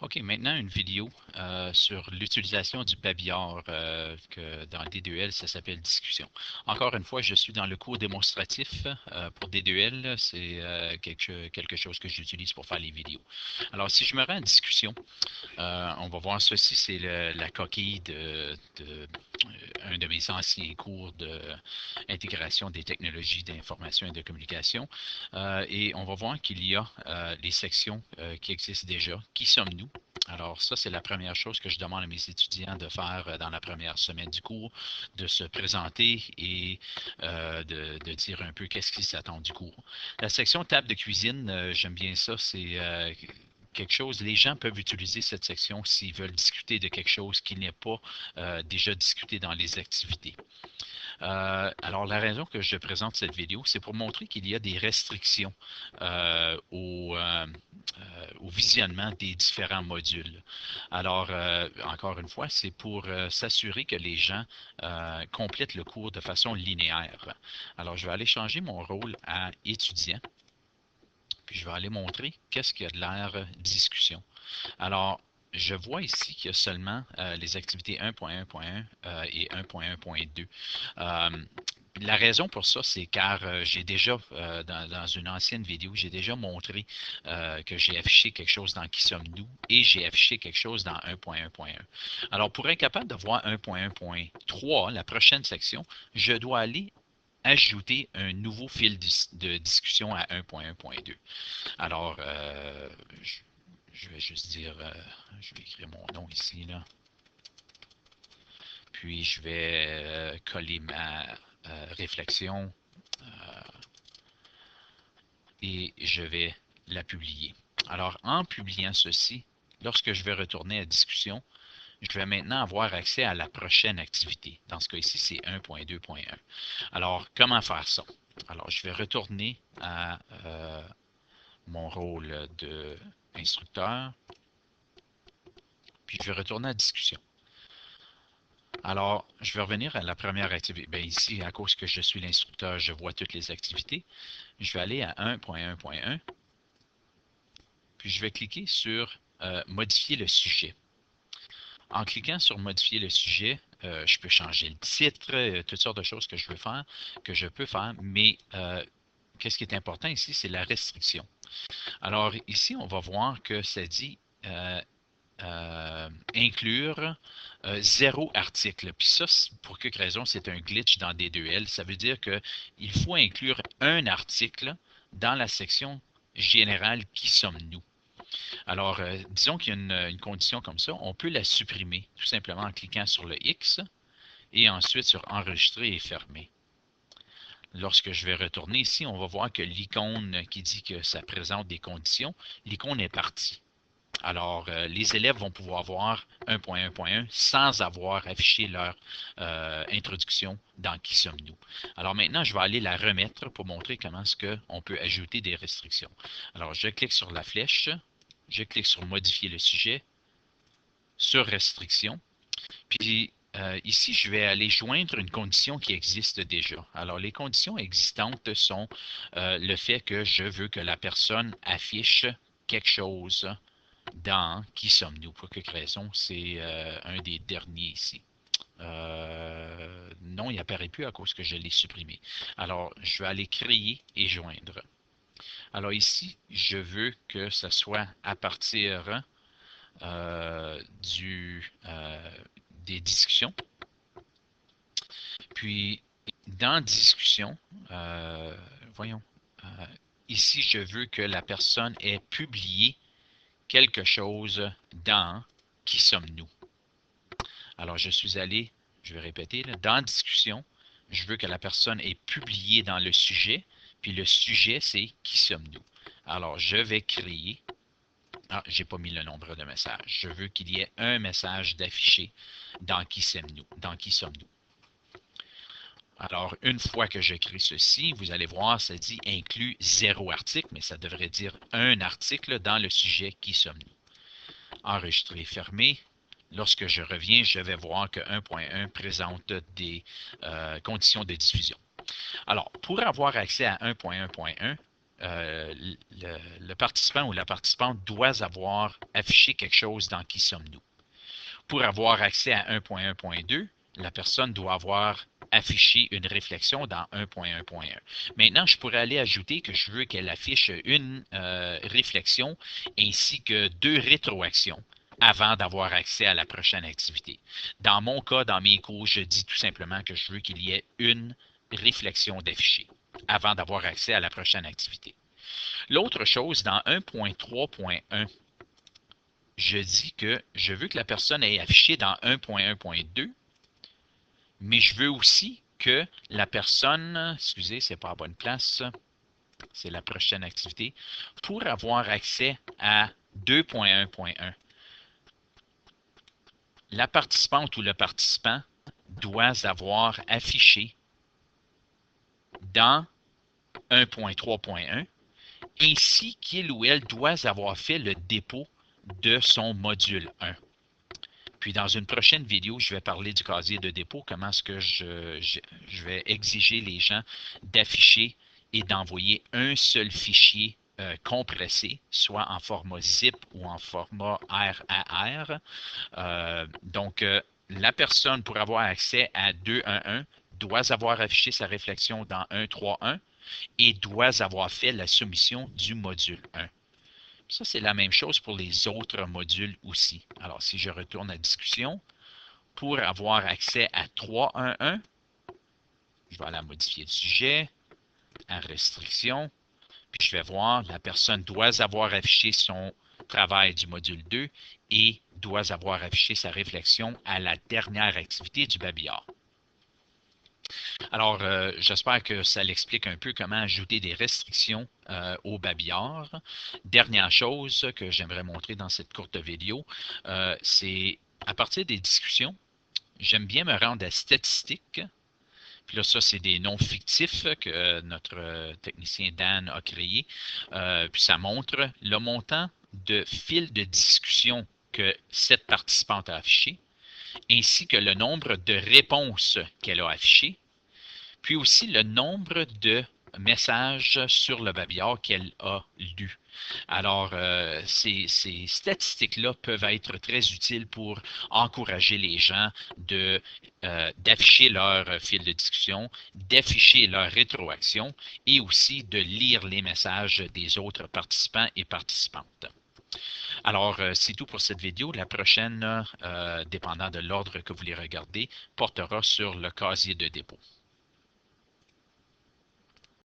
OK, maintenant une vidéo sur l'utilisation du babillard que dans D2L, ça s'appelle discussion. Encore une fois, je suis dans le cours démonstratif pour D2L. C'est quelque chose que j'utilise pour faire les vidéos. Alors, si je me rends en discussion, on va voir ceci, c'est la coquille de un de mes anciens cours d'intégration des technologies d'information et de communication. Et on va voir qu'il y a les sections qui existent déjà. Qui sommes-nous? Alors ça, c'est la première chose que je demande à mes étudiants de faire dans la première semaine du cours, de se présenter et de dire un peu qu'est-ce qui s'attend du cours. La section table de cuisine, j'aime bien ça, c'est quelque chose, les gens peuvent utiliser cette section s'ils veulent discuter de quelque chose qui n'est pas déjà discuté dans les activités. Alors, la raison que je présente cette vidéo, c'est pour montrer qu'il y a des restrictions au visionnement des différents modules. Alors, encore une fois, c'est pour s'assurer que les gens complètent le cours de façon linéaire. Alors, je vais aller changer mon rôle à étudiant, puis je vais aller montrer qu'est-ce qu'il y a de l'air discussion. Alors, je vois ici qu'il y a seulement les activités 1.1.1 et 1.1.2. La raison pour ça, c'est car j'ai déjà, dans une ancienne vidéo, j'ai déjà montré que j'ai affiché quelque chose dans Qui sommes-nous et j'ai affiché quelque chose dans 1.1.1. Alors, pour être capable de voir 1.1.3, la prochaine section, je dois aller ajouter un nouveau fil de discussion à 1.1.2. Alors, je vais juste dire, je vais écrire mon nom ici, là. Puis, je vais coller ma réflexion et je vais la publier. Alors, en publiant ceci, lorsque je vais retourner à discussion, je vais maintenant avoir accès à la prochaine activité. Dans ce cas ici, c'est 1.2.1. Alors, comment faire ça? Alors, je vais retourner à mon rôle d'instructeur, puis je vais retourner à discussion. Alors, je vais revenir à la première activité. Bien, ici, à cause que je suis l'instructeur, je vois toutes les activités. Je vais aller à 1.1.1, puis je vais cliquer sur modifier le sujet. En cliquant sur modifier le sujet, je peux changer le titre, toutes sortes de choses que je peux faire, mais qu'est-ce qui est important ici, c'est la restriction. Alors ici, on va voir que ça dit inclure 0 article. Puis ça, pour quelque raison, c'est un glitch dans D2L. Ça veut dire qu'il faut inclure un article dans la section générale Qui sommes-nous? Alors, disons qu'il y a une condition comme ça, on peut la supprimer tout simplement en cliquant sur le X et ensuite sur Enregistrer et fermer. Lorsque je vais retourner ici, on va voir que l'icône qui dit que ça présente des conditions, l'icône est partie. Alors, les élèves vont pouvoir voir 1.1.1 sans avoir affiché leur introduction dans Qui sommes-nous. Alors maintenant, je vais aller la remettre pour montrer comment est-ce qu'on peut ajouter des restrictions. Alors, je clique sur la flèche, je clique sur Modifier le sujet, sur Restriction, puis ici, je vais aller joindre une condition qui existe déjà. Alors, les conditions existantes sont le fait que je veux que la personne affiche quelque chose dans Qui sommes-nous? Pour quelque raison, c'est un des derniers ici. Non, il n'apparaît plus à cause que je l'ai supprimé. Alors, je vais aller créer et joindre. Alors ici, je veux que ce soit à partir des discussions. Puis, dans discussion, voyons, ici, je veux que la personne ait publié quelque chose dans Qui sommes-nous? Alors, je suis allé, je vais répéter, là, dans discussion, je veux que la personne ait publié dans le sujet, puis le sujet, c'est Qui sommes-nous? Alors, je vais créer. Ah, j'ai pas mis le nombre de messages. Je veux qu'il y ait un message d'affiché dans Qui sommes-nous? Dans Qui sommes-nous? Alors, une fois que je crée ceci, vous allez voir, ça dit inclut 0 article, mais ça devrait dire un article dans le sujet Qui sommes-nous? Enregistrer, fermer. Lorsque je reviens, je vais voir que 1.1 présente des conditions de diffusion. Alors, pour avoir accès à 1.1.1, le participant ou la participante doit avoir affiché quelque chose dans Qui sommes-nous. Pour avoir accès à 1.1.2, la personne doit avoir affiché une réflexion dans 1.1.1. Maintenant, je pourrais aller ajouter que je veux qu'elle affiche une réflexion ainsi que 2 rétroactions avant d'avoir accès à la prochaine activité. Dans mon cas, dans mes cours, je dis tout simplement que je veux qu'il y ait une réflexion d'afficher avant d'avoir accès à la prochaine activité. L'autre chose, dans 1.3.1, je dis que je veux que la personne ait affiché dans 1.1.2, mais je veux aussi que la personne, excusez, c'est pas à la bonne place, c'est la prochaine activité, pour avoir accès à 2.1.1, la participante ou le participant doit avoir affiché dans 1.3.1, ainsi qu'il ou elle doit avoir fait le dépôt de son module 1. Puis dans une prochaine vidéo, je vais parler du casier de dépôt, comment est-ce que je vais exiger les gens d'afficher et d'envoyer un seul fichier compressé, soit en format zip ou en format RAR. Donc, la personne, pour avoir accès à 2.1.1, doit avoir affiché sa réflexion dans 1.3.1 et doit avoir fait la soumission du module 1. Ça, c'est la même chose pour les autres modules aussi. Alors, si je retourne à discussion, pour avoir accès à 3.1.1, je vais aller modifier le sujet, à restriction, puis je vais voir, la personne doit avoir affiché son travail du module 2 et doit avoir affiché sa réflexion à la dernière activité du babillard. Alors, j'espère que ça l'explique un peu comment ajouter des restrictions au babillard. Dernière chose que j'aimerais montrer dans cette courte vidéo, c'est à partir des discussions, j'aime bien me rendre à statistiques. Puis là, ça, c'est des noms fictifs que notre technicien Dan a créés. Puis ça montre le montant de fil de discussion que cette participante a affiché, ainsi que le nombre de réponses qu'elle a affichées, puis aussi le nombre de messages sur le babillard qu'elle a lu. Alors, ces statistiques-là peuvent être très utiles pour encourager les gens d'afficher leur fil de discussion, d'afficher leur rétroaction et aussi de lire les messages des autres participants et participantes. Alors, c'est tout pour cette vidéo. La prochaine, dépendant de l'ordre que vous voulez regarder, portera sur le casier de dépôt.